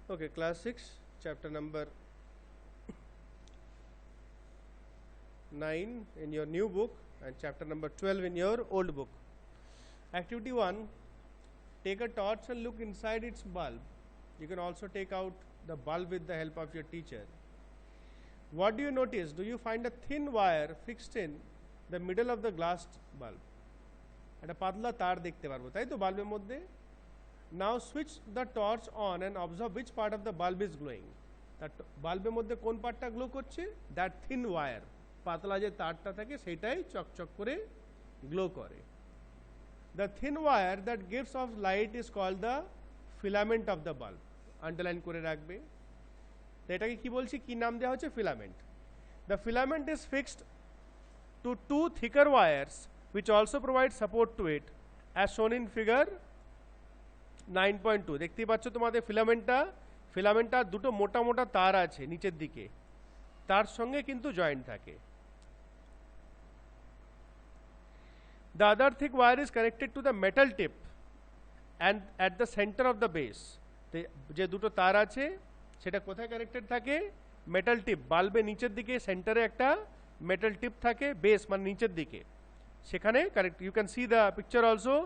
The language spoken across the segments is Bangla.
Okay, class 6, chapter number 9 in your new book and chapter number 12 in your old book. Activity 1, take a torch and look inside its bulb. You can also take out the bulb with the help of your teacher. What do you notice? Do you find a thin wire fixed in the middle of the glass bulb? একটা পাতলা তার দেখতে পারবো তাই তো বাল্বের মধ্যে. Now switch the torch on and observe which part of the bulb is glowing. that বাল্বের মধ্যে কোন পার্টটা গ্লো করছে? that thin wire, পাতলা যে তারটা থাকে সেটাই চকচক করে গ্লো করে. The thin wire that gives off light is called the filament of the bulb. Underline করে রাখবে. তো এটাকে কি বলছি, কি নাম দেওয়া হচ্ছে? Filament. The filament is fixed to two thicker wires which also provide support to it as shown in figure 9.2. দেখতেই পাচ্ছ তোমাদের ফিলামেন্টটা দুটো মোটা মোটা তার আছে নিচের দিকে, তার সঙ্গে কিন্তু জয়েন্ট থাকে. The other thick wire is connected to the metal tip and at the center of the base. যে দুটো তার আছে সেটা কোথায় কানেক্টেড থাকে? মেটাল টিপ, বাল্বের নিচের দিকে সেন্টারে একটা মেটাল টিপ থাকে, বেস মানে নিচের দিকে, সেখানে connect. You can see the picture also.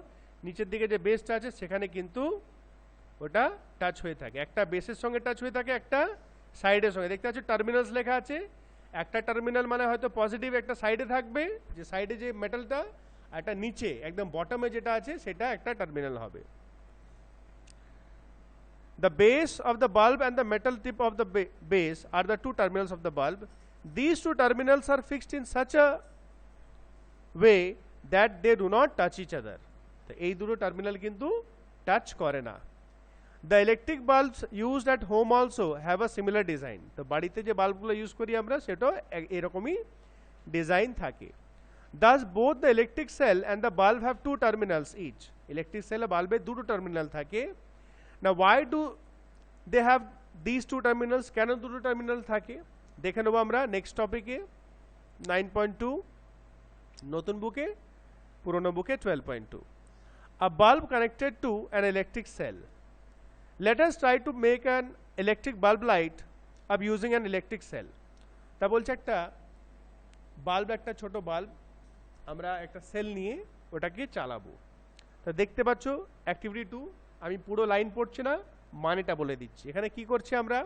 নিচের দিকে যে বেসটা আছে সেখানে কিন্তু ওটা টাচ হয়ে থাকে, একটা বেসের সঙ্গে টাচ হয়ে থাকে, একটা সাইডের সঙ্গে. দেখতে পাচ্ছ টার্মিনালস লেখা আছে. একটা টার্মিনাল মানে হয়তো পজিটিভ, একটা সাইডে থাকবে, যে সাইডে যে মেটালটা, একটা নিচে একদম বটমে যেটা আছে সেটা একটা টার্মিনাল হবে. The base of the bulb and the metal tip of the base are the two terminals of the bulb. These two terminals are fixed in such a way that they do not touch each other. তো এই দুটো টার্মিনাল কিন্তু টাচ করে না. The electric bulbs used at home also have a similar design. তো বাড়িতে যে বাল্বগুলো ইউজ করি আমরা সেটাও এরকমই ডিজাইন থাকে. Thus both the electric cell and the bulb have two terminals each. Electric cell আর বাল্বে দুটো টার্মিনাল থাকে. Now why do they have these two terminals? কেন দুটো টার্মিনাল থাকে দেখে নেবো আমরা নেক্সট টপিকে 9.2, নতুন বুকে, পুরনো বুকে 12.2. A bulb connected to an electric cell. Let us try to make an electric bulb light up using an electric cell. তা বলছে একটা বাল্ব, একটা ছোট বাল্ব, আমরা একটা সেল নিয়ে ওটাকে চালাবো. তা দেখতে পাচ্ছ অ্যাক্টিভিটি 2, আমি পুরো লাইন পড়ছি না, মানেটা বলে দিচ্ছি. এখানে কি করছি আমরা?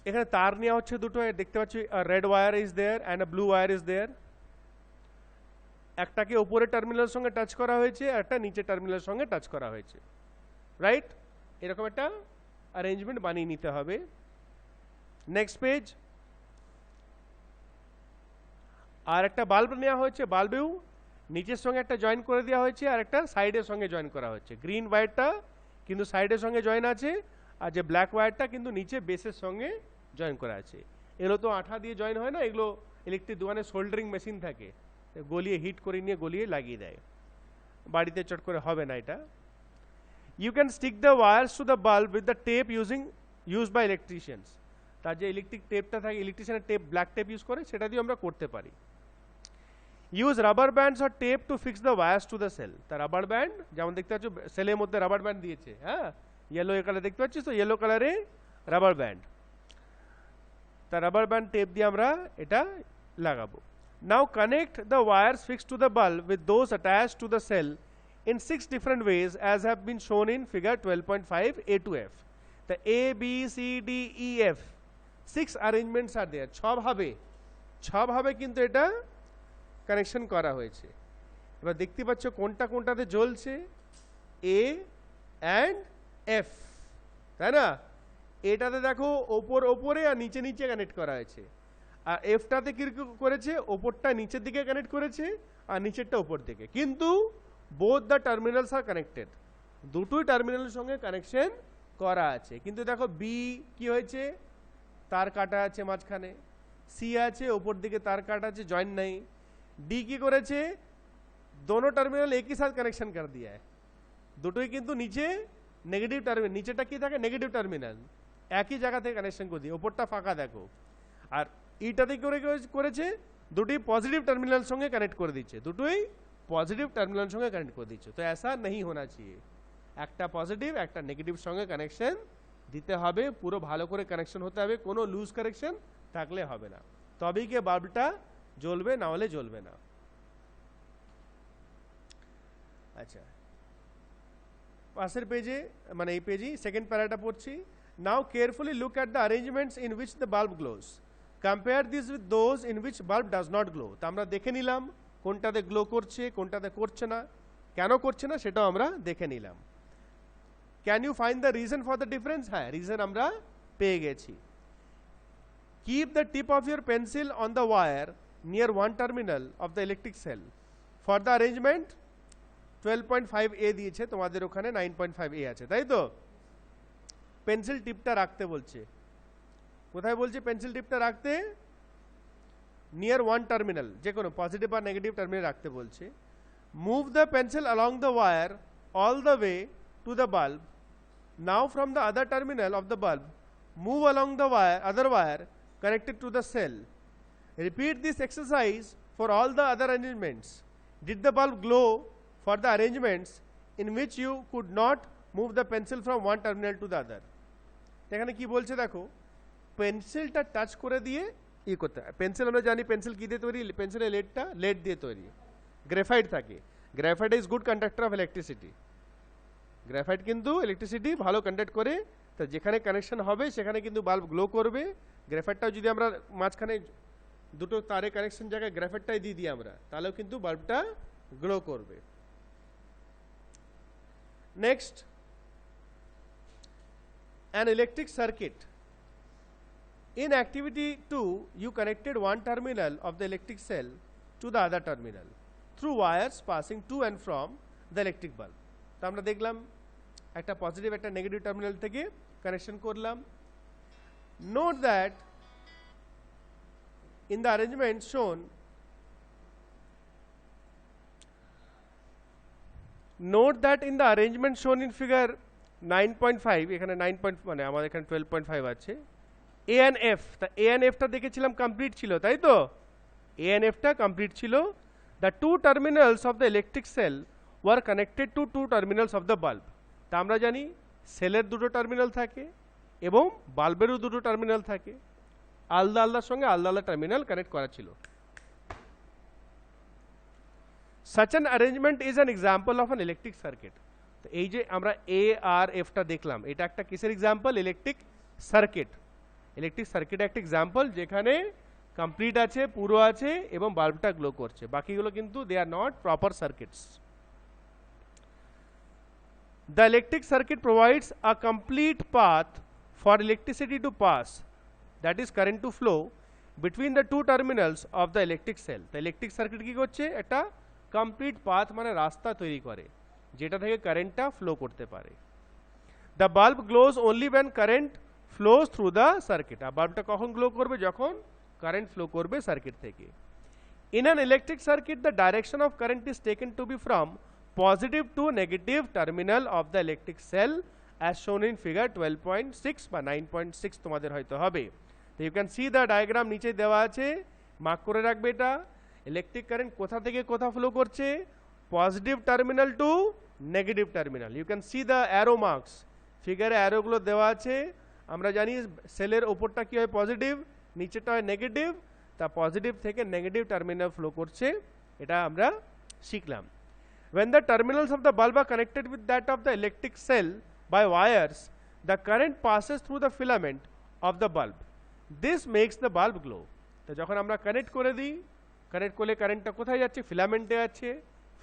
এখানে তার নেওয়া হচ্ছে দুটো, দেখতে পাচ্ছি red wire is there and a blue wire is there. একটাকে উপরের টার্মিনালের সঙ্গে টাচ করা হয়েছে, একটা নিচের টার্মিনালের সঙ্গে টাচ করা হয়েছে, রাইট? এরকম একটা অ্যারেঞ্জমেন্ট বানিয়ে নিতে হবে. Next page. আর একটা বাল্ব নেওয়া হয়েছে, বাল্বেও নিচের সঙ্গে একটা জয়েন করে দেওয়া হয়েছে আর একটা সাইডের সঙ্গে জয়েন করা হচ্ছে. গ্রিন ওয়্যারটা কিন্তু সাইডের সঙ্গে জয়েন আছে, আর যে ব্ল্যাক ওয়্যারটা কিন্তু নিচে বেসের সঙ্গে জয়েন করা আছে. এগুলো তো আঠা দিয়ে জয়েন হয় না, এগুলো ইলেকট্রিক দোকানে সোল্ডারিং মেশিন থাকে, গলিয়ে হিট করে নিয়ে গলিয়ে লাগিয়ে দেয়, বাড়িতে চট করে হবে না এটা. You can stick the wires to the bulb with the tape use by electricians. তার যে ইলেকট্রিক টেপটা থাকে, ইলেকট্রিশিয়ানের টেপ, ব্ল্যাক টেপ ইউজ করে, সেটা দিয়ে আমরা করতে পারি. Use rubber bands or tape to fix the wires to the cell. তা রাবার ব্যান্ড, যেমন দেখতে পাচ্ছ সেলের মধ্যে রাবার ব্যান্ড দিয়েছে, হ্যাঁ, ইয়েলো কালার দেখতে পাচ্ছিস তো, ইয়েলো কালারে রাবার ব্যান্ড. তা রাবার ব্যান্ড টেপ দিয়ে আমরা এটা লাগাবো. Now connect the wires fixed to the bulb with those attached to the cell in 6 different ways as have been shown in figure 12.5 A to F. The A, B, C, D, E, F 6 arrangements are there. 6 ভাবে কিন্তু এটা কানেকশন করা হয়েছে. এবার দেখতে পাচ্ছ কোনটা কোনটাতে জ্বলছে, A and F, তাই না? এটাতে দেখো ওপরে আর নিচে নিচে কানেক্ট করা হয়েছে, আর এফটাতে কি করেছে, ওপরটা নিচের দিকে কানেক্ট করেছে আর নিচেরটা ওপর দিকে, কিন্তু both the terminals are connected, দুটোই টার্মিনালের সঙ্গে কানেকশন করা আছে. কিন্তু দেখো বি কি হয়েছে, তার কাটা আছে মাঝখানে, সি আছে ওপর দিকে তার কাটা আছে, জয়েন নাই. ডি কি করেছে, দোনো টার্মিনাল একই সাথে কানেকশন কর দিয়া, দুটোই কিন্তু নিচে নেগেটিভ টার্মিনাল, নিচেটা কি থাকে নেগেটিভ টার্মিনাল, একই জায়গা থেকে কানেকশন করে দিয়ে, ওপরটা ফাঁকা দেখো. আর ইটাতে করেছে দুটোই পজিটিভ টার্মিনাল সঙ্গে কানেক্ট করে দিচ্ছে, দুটোই পজিটিভ টার্মিনাল সঙ্গে কানেক্ট করে দিচ্ছে. তো ऐसा नहीं होना चाहिए. একটা পজিটিভ একটা নেগেটিভ সঙ্গে কানেকশন দিতে হবে, পুরো ভালো করে কানেকশন হতে হবে, কোনো লুজ কানেকশন থাকলে হবে না, তবেই কি বাল্বটা জ্বলবে, না হলে জ্বলবে না। আচ্ছা, পাশের পেজে মানে এই পেজেই সেকেন্ড প্যারাটা পড়ছি। Now carefully look at the arrangements in which the bulb glows, compare this with those in which bulb does not glow. তা আমরা দেখে নিলাম কোনটাতে গ্লো করছে কোনটাতে করছে না, কেন করছে না সেটাও আমরা দেখে নিলাম। Can you find the reason for the difference? হ্যাঁ, রিজন আমরা পেয়ে গেছি। Keep the tip of your pencil on the wire near one terminal of the electric cell. For the arrangement 12.5A দিয়েছে, তোমাদের ওখানে 9.5A আছে, তাই তো? পেন্সিল টিপটা রাখতে বলছে, কোথায় বলছে পেন্সিল টিপটা রাখতে? নিয়ার ওয়ান টার্মিনাল, যে কোনো পজিটিভ আর নেগেটিভ টার্মিনাল রাখতে বলছে। Move the pencil along the wire all the way to the bulb. Now from the other terminal of the bulb move along the wire other wire connected to the cell. Repeat this exercise for all the other arrangements. Did the bulb glow for the arrangements in which you could not move the pencil from one terminal to the other? এখানে কি বলছে দেখো, পেন্সিলটা টাচ করে দিয়ে ই করতে হয়। পেন্সিল আমরা জানি পেন্সিল কি দিয়ে তৈরি, পেন্সিলের লেডটা লেড দিয়ে তৈরি, গ্রাফাইট থাকে। Graphite is good conductor of electricity, graphite কিন্তু ইলেকট্রিসিটি ভালো কন্ডাক্ট করে, তো যেখানে কানেকশন হবে সেখানে কিন্তু বাল্ব গ্লো করবে। গ্রাফাইটটাও যদি আমরা মাঝখানে দুটো তারে কানেকশন জায়গায় গ্রাফাইটটাই দিয়ে দিই আমরা, তাহলেও কিন্তু বাল্বটা গ্লো করবে। Next, an electric circuit. In activity 2, you connected one terminal of the electric cell to the other terminal through wires passing to and from the electric bulb. তো আমরা দেখলাম একটা পজিটিভ একটা নেগেটিভ টার্মিনাল থেকে কানেকশন করলাম। Note that in the arrangement shown, in figure 9.5, এখানে 9 মানে আমাদের এখানে 12.5 আছে, A and F, তা A and F টা দেখেছিলাম কমপ্লিট ছিল, তাই তো? A and F টা কমপ্লিট ছিল। The two terminals of the electric cell were connected to two terminals of the bulb. তা আমরা জানি সেলের দুটো টার্মিনাল থাকে এবং বাল্বেরও দুটো টার্মিনাল থাকে, আলাদা আলাদার সঙ্গে আলাদা আলাদা টার্মিনাল কানেক্ট করা ছিল। Such an arrangement is an example of an electric circuit. তো এই যে আমরা A আর F টা দেখলাম, এটা একটা কিসের example? Electric circuit. Electric circuit একটা এক্সাম্পল যেখানে কমপ্লিট আছে, পুরো আছে এবং বাল্বটা গ্লো করছে, বাকিগুলো কিন্তু they are not proper circuits. The electric circuit provides a complete path for electricity to pass, that is current to flow, between the two terminals of the electric cell. The electric circuit কি করছে? একটা কমপ্লিট পাথ মানে রাস্তা তৈরি করে যেটা থেকে কারেন্টটা ফ্লো করতে পারে। The bulb glows only when current flows through the circuit. আর বাল্বটা কখন গ্লো করবে? যখন কারেন্ট ফ্লো করবে সার্কিট থেকে। In an electric circuit, the direction of current is taken to be from positive to negative terminal of the electric cell as shown in figure 12.6 বা 9.6 তোমাদের হয়তো হবে। তো you can see the diagram নিচে দেওয়া আছে, মার্ক করে রাখবে এটা। ইলেকট্রিক কারেন্ট কোথা থেকে কোথা ফ্লো করছে? Positive terminal to negative terminal. You can see the arrow marks, ফিগারে অ্যারোগুলো দেওয়া আছে। আমরা জানি সেলের ওপরটা কি হয়? পজিটিভ, নিচেটা হয় নেগেটিভ, তা পজিটিভ থেকে নেগেটিভ টার্মিনাল ফ্লো করছে, এটা আমরা শিখলাম। When the terminals of the bulb are connected with that of the electric cell by wires, the current passes through the filament of the bulb. This makes the bulb glow. তো যখন আমরা কানেক্ট করে দিই, কানেক্ট করলে কারেন্টটা কোথায় যাচ্ছে? ফিলামেন্টে যাচ্ছে।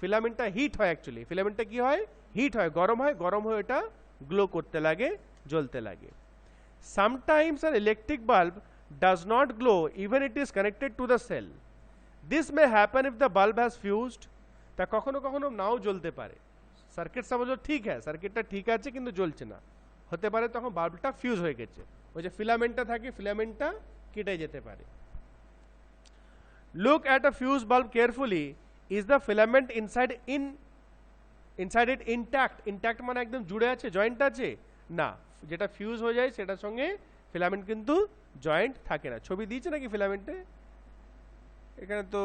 ফিলামেন্টটা হিট হয়, অ্যাকচুয়ালি ফিলামেন্টটা কি হয়? হিট হয়, গরম হয়, গরম হয়ে এটা গ্লো করতে লাগে, জ্বলতে লাগে। Sometimes an electric bulb does not glow even it is connected to the cell. This may happen if the bulb has fused. তা কখনো কখনো নাও জ্বলতে পারে, সার্কিট সাপোজ ঠিক হ্যাঁ, সার্কিটটা ঠিক আছে কিন্তু জ্বলছে না, হতে পারে তখন বাল্বটা ফিউজ হয়ে গেছে, ওই যে ফিলামেন্টটা থাকে ফিলামেন্টটা কেটে যেতে পারে। Look at a fused bulb carefully. Is the filament inside it intact? Intact মানে একদম জুড়ে আছে, জয়েন্ট আছে? না, যেটা ফিউজ হয়ে যায় সেটার সঙ্গে ফিলামেন্ট কিন্তু জয়েন্ট থাকে না। ছবি দিয়েছে নাকি ফিলামেন্টে? এখানে তো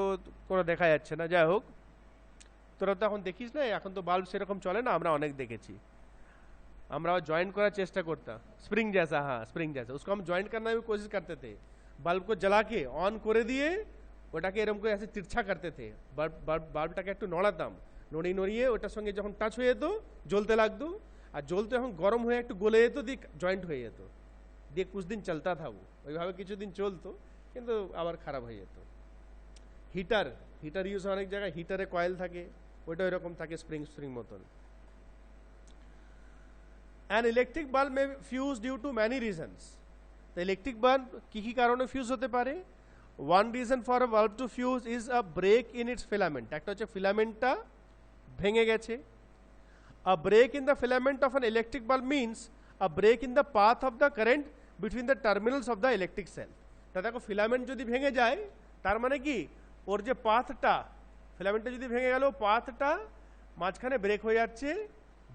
কোনো দেখা যাচ্ছে না, যাই হোক, তোরা তো এখন দেখিস না, এখন তো বাল্ব সেরকম চলে না, আমরা অনেক দেখেছি। আমরা ज्वाइन করার চেষ্টা করতাম, स्प्रिंग जैसा, हाँ स्प्रिंग जैसा, उसको हम ज्वाइन करने की कोशिश करते थे, बल्ब को जला के ऑन করে দিয়ে ওটাকে এরকম করে ऐसे तिरछा करते थे, বাল্বটাকে একটু নড়াতাম, নড়িয়ে ওটার সঙ্গে যখন টাচ হয়ে যেত জ্বলতে লাগতো, আর জ্বলতে যখন গরম হয়ে একটু গলে যেত দিয়ে জয়েন্ট হয়ে যেত, দিয়ে कुछ दिन चलता था वो, ওইভাবে কিছুদিন চলতো কিন্তু আবার খারাপ হয়ে যেত। হিটার ইউজ হয় অনেক জায়গায়, হিটারে কয়েল থাকে, ওইটা এরকম থাকে স্প্রিং মতন। An electric bulb may fuse due to many reasons. The electric bulb কি কারণে ফিউজ হতে পারে? One reason for a bulb to fuse is a break in its filament. একটা হচ্ছে ফিলামেন্টটা ভেঙে গেছে। A break in the filament of an electric bulb means a break in the path of the current between the terminals of the electric cell. তা দেখো ফিলামেন্ট যদি ভেঙে যায় তার মানে কি ওর যে পাথটা, ফিলামেন্টটা যদি ভেঙে গেল পাথটা মাঝখানে ব্রেক হয়ে যাচ্ছে,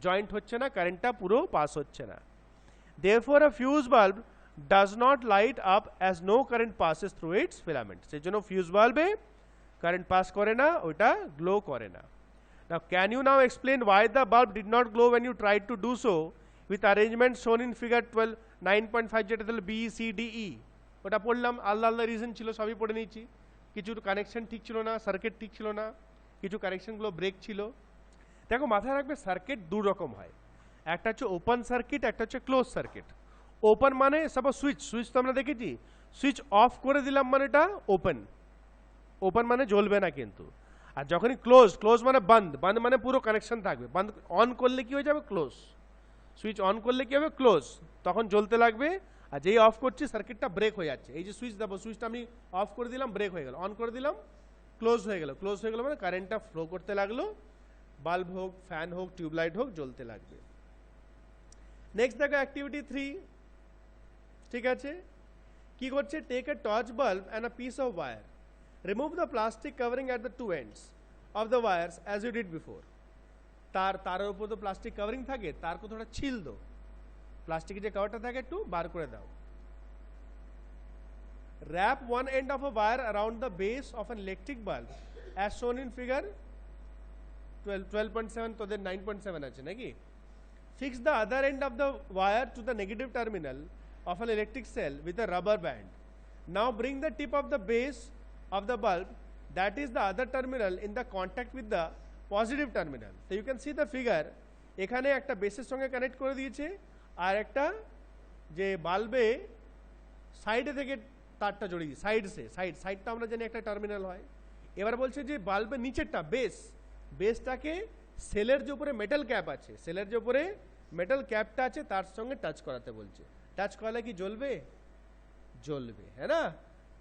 জয়েন্ট হচ্ছে না, কারেন্টটা পুরো পাস হচ্ছে না। Therefore a fuse bulb does not light up as no current passes through its filament. সেজন্য ফিউজ বাল্বে কারেন্ট পাস করে না, ওটা গ্লো করে না। Now can you now explain why the bulb did not glow when you tried to do so with arrangement shown in figure 12 9.5 যেটা হলো B C D E? ওটা পড়লাম, আলাদা রিজন ছিল, সবই পড়ে নিয়েছি। কিছু কানেকশন ঠিক ছিল না, সার্কিট ঠিক ছিল না, কিছু কানেকশনগুলো ব্রেক ছিল। দেখো মাথায় রাখবে সার্কিট দু রকম হয়, একটা হচ্ছে ওপেন সার্কিট, একটা হচ্ছে ক্লোজ সার্কিট। ওপেন মানে সাপোজ সুইচ তো আমরা দেখেছি, সুইচ অফ করে দিলাম মানে এটা ওপেন মানে জ্বলবে না কিন্তু। আর যখনই ক্লোজ মানে বন্ধ মানে পুরো কানেকশন থাকবে, বন্ধ অন করলে কি হয়ে যাবে ক্লোজ, সুইচ অন করলে কি হবে ক্লোজ, তখন জ্বলতে লাগবে। আর যেই অফ করছি সার্কিটটা ব্রেক হয়ে যাচ্ছে, এই যে সুইচ দেবো, সুইচটা আমি অফ করে দিলাম ব্রেক হয়ে গেল, অন করে দিলাম ক্লোজ হয়ে গেল মানে কারেন্টটা ফ্লো করতে লাগলো, বাল্ব হোক ফ্যান হোক টিউবলাইট হোক জ্বলতে লাগবে। নেক্সট দেখো অ্যাক্টিভিটি 3, ঠিক আছে, কি করছে, take a torch bulb and a piece of wire, remove the plastic covering at the two ends of the wires as you did before. তারের উপর তো প্লাস্টিক কভারিং থাকে, তারকে থোড়া ছিল দো, প্লাস্টিকের যে কভারটা থাকে একটু বার করে দাও। Wrap one end of a wire around the base of an electric bulb as shown in figure 12.7, তোদের 9.7 আছে নাকি? Fix the other end of the wire to the negative terminal of an electric cell with a rubber band. Now bring the tip of the base of the bulb, that is the other terminal, in the contact with the positive terminal. So you can see the figure, এখানে একটা বেসের সঙ্গে কানেক্ট করে দিয়েছে, আর একটা যে বাল্বে সাইডে থেকে তারটা জড়িয়ে সাইডটা আমরা জানি একটা টার্মিনাল হয়। এবার বলছে যে বাল্বের নিচেরটা বেসটাকে সেলের যে উপরে মেটাল ক্যাপ আছে, সেলের যে উপরে মেটাল ক্যাপটা আছে তার সঙ্গে টাচ করাতে বলছে। টাচ করালে কি জ্বলবে? জ্বলবে, হ্যাঁ না?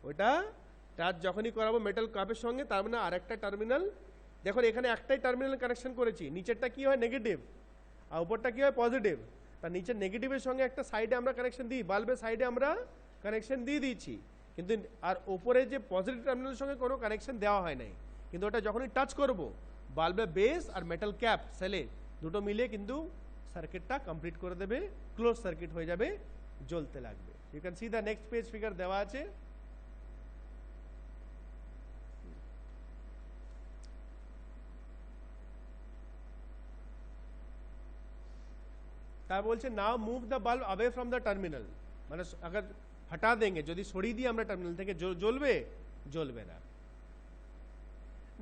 ওটা টাচ যখনই করাবো মেটাল ক্যাপের সঙ্গে, তার মানে আরেকটা টার্মিনাল, দেখুন এখানে একটাই টার্মিনাল কানেকশন করেছি, নিচেরটা কি হয় নেগেটিভ আর উপরটা কি হয় পজিটিভ, তার নিচের নেগেটিভের সঙ্গে একটা সাইডে আমরা কানেকশন দিই, বাল্বের সাইডে আমরা কানেকশন দিয়ে দিয়েছি, কিন্তু আর উপরে যে পজিটিভ টার্মিনালের সঙ্গে কোনো কানেকশন দেওয়া হয় নাই, কিন্তু ওটা যখনই টাচ করব বাল্বের বেস আর মেটাল ক্যাপ সেলে দুটো মিলে কিন্তু সার্কিটটা কমপ্লিট করে দেবে, ক্লোজ সার্কিট হয়ে যাবে, জ্বলতে লাগবে। You can see the next page figure দেওয়া আছে। তা বলছে now move the bulb away from the terminal, মানে अगर हटा देंगे, যদি সরিয়ে দিই আমরা টার্মিনাল থেকে, জ্বলবে না।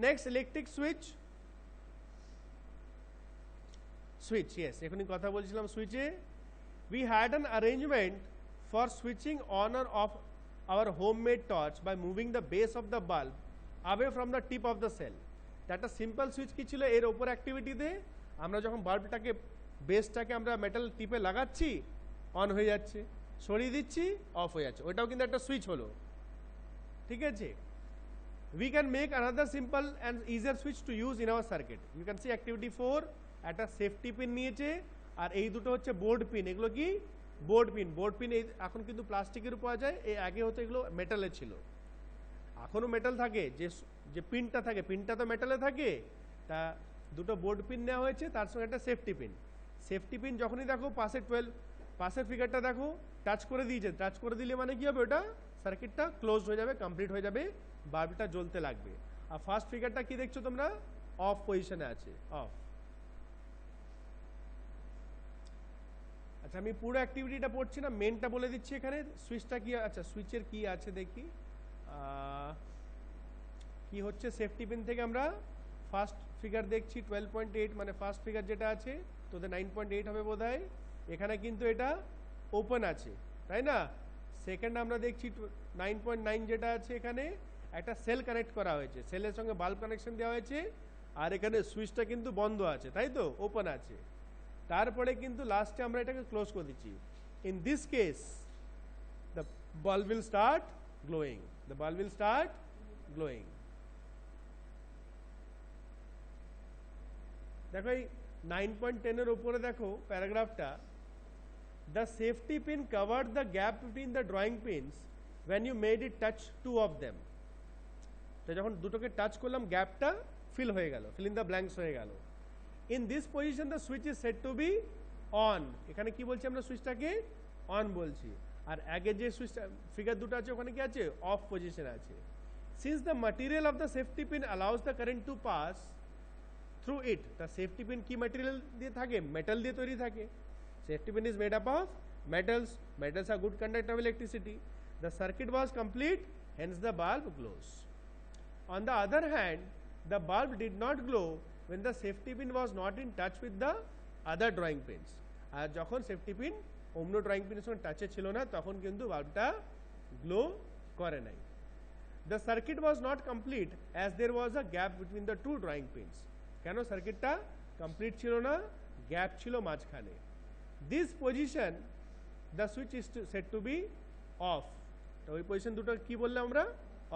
নেক্সট ইলেকট্রিক সুইচ, ইয়েস এখনই কথা বলছিলাম সুইচে। We had an arrangement for switching on or off our homemade torch by moving the base of the bulb away from the tip of the cell. একটা সিম্পল সুইচ কি ছিল, এর উপর অ্যাক্টিভিটিতে আমরা যখন বাল্বটাকে বেসটাকে আমরা মেটাল টিপে লাগাচ্ছি অন হয়ে যাচ্ছে, সরিয়ে দিচ্ছি অফ হয়ে যাচ্ছে, ওইটাও কিন্তু একটা সুইচ হলো, ঠিক আছে। We can make another simple and easier switch to use in our circuit. You can see activity 4, একটা সেফটি পিন নিয়েছে, আর এই দুটো হচ্ছে বোর্ড পিন, এগুলো কি বোর্ড পিন এখন কিন্তু প্লাস্টিকের পাওয়া যায়, এই আগে হতো এগুলো মেটালের ছিল, এখনো মেটাল থাকে, যে পিনটা থাকে পিনটা তো মেটালে থাকে, তা দুটো বোর্ড পিন নেওয়া হয়েছে, তার সঙ্গে একটা সেফটি পিন যখনই দেখো পাশের ফিগারটা দেখো টাচ করে দিয়েছে, টাচ করে দিলে মানে কি হবে, ওটা সার্কিটটা ক্লোজ হয়ে যাবে, কমপ্লিট হয়ে যাবে, বাল্বটা জ্বলতে লাগবে। আর ফার্স্ট ফিগারটা কি দেখছো তোমরা, অফ পজিশনে আছে, অফ। আচ্ছা আমি পুরো অ্যাক্টিভিটিটা পড়ছি না, মেনটা বলে দিচ্ছি এখানে। সুইচটা কি, আচ্ছা সুইচের কি আছে দেখি, কি হচ্ছে সেফটি পিন থেকে আমরা ফার্স্ট ফিগার দেখছি 12.8, মানে ফার্স্ট ফিগার যেটা আছে তোদের 9.8 হবে বোধহয়। এখানে কিন্তু এটা ওপেন আছে তাই না। সেকেন্ড আমরা দেখছি 9.9 যেটা আছে, এখানে একটা সেল কানেক্ট করা হয়েছে, সেলের সঙ্গে বাল্ব কানেকশন দেওয়া হয়েছে, আর এখানে সুইচটা কিন্তু বন্ধ আছে তাই তো, ওপেন আছে। তারপরে কিন্তু লাস্টে আমরা এটাকে ক্লোজ করে দিচ্ছি। In this case the bulb will start glowing, the bulb will start glowing. দেখো এই 9.10 এর উপরে দেখো প্যারাগ্রাফটা, the safety pin covered the gap between the drawing pins when you made it touch two of them. তো যখন দুটোকে টাচ করলাম গ্যাপটা ফিল হয়ে গেল, fill in the blanks হয়ে গেল। in this position the switch is said to be on, এখানে কি বলছি আমরা, সুইচটাকে অন বলছি। আর আগে যে সুইচটা ফিগার দুটো আছে ওখানে কি আছে, অফ পজিশন আছে। since the material of the safety pin allows the current to pass through it, the safety pin কি ম্যাটেরিয়াল দিয়ে থাকে, মেটাল দিয়ে তৈরি থাকে। Safety pin is made up of metals. Metals are good conductor of electricity. The circuit was complete, hence the bulb glows. On the other hand, the bulb did not glow when the safety pin was not in touch with the other drawing pins. আর যখন সেফটি পিন অন্য ড্রয়িং পিনের সঙ্গে টাচে ছিল না তখন কিন্তু বাল্বটা গ্লো করে নাই। The circuit was not complete as there was a gap between the two drawing pins. কেন সার্কিটটা কমপ্লিট ছিল না, গ্যাপ ছিল মাঝখানে। This position the switch is said to be off. তো ওই পজিশন দুটো কি বললাম আমরা,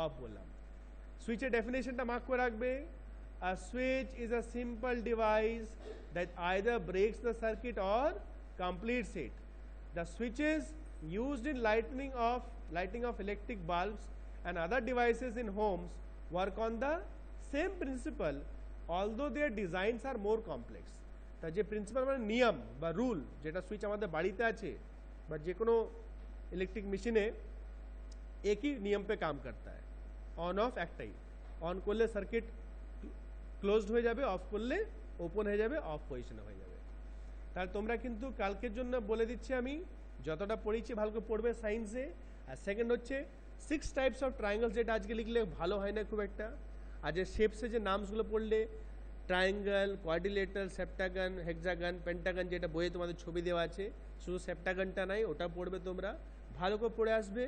অফ বললাম। সুইচের ডেফিনেশনটা মার্ক করে রাখবে। A switch is a simple device that either breaks the circuit or completes it. The switches used in lighting of electric bulbs and other devices in homes work on the same principle, although their designs are more complex. তা যে প্রিন্সিপাল মানে নিয়ম বা রুল যেটা সুইচ আমাদের বাড়িতে আছে বা যে কোনো ইলেকট্রিক মেশিনে একই নিয়ম पे काम करता है। অন অফ একটাই, অন করলে সার্কিট ক্লোজড হয়ে যাবে, অফ করলে ওপেন হয়ে যাবে, অফ পজিশনে হয়ে যাবে। তাহলে তোমরা কিন্তু কালকের জন্য বলে দিচ্ছি আমি, যতটা পড়েছি ভালো করে পড়বে সায়েন্সে। আর সেকেন্ড হচ্ছে 6 টাইপস অফ ট্রায়াঙ্গলস, যেটা আজকে লিখলে ভালো হয় না খুব একটা। আর যে শেপসে যে নামসগুলো পড়লে ট্রায়াঙ্গেল, কোয়াড্রিলেটারাল, সেপ্টাগন, হেক্সাগন, পেন্টাগন, যেটা বইয়ে তোমাদের ছবি দেওয়া আছে, শুধু সেপ্টাগনটা নাই, ওটা পড়বে তোমরা, ভালো করে পড়ে আসবে।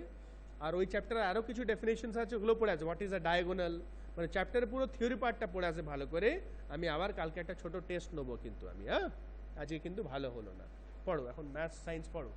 আর ওই চ্যাপ্টারে আরও কিছু ডেফিনেশনস আছে, ওগুলো পড়ে আছে। হোয়াট ইজ আ ডায়াগোনাল, মানে চ্যাপ্টারের পুরো থিওরি পার্টটা পড়ে আসে ভালো করে। আমি আবার কালকে একটা ছোট টেস্ট নেবো কিন্তু আমি, হ্যাঁ আজকে কিন্তু ভালো হলো না। পড়ো এখন ম্যাথস সায়েন্স পড়ো।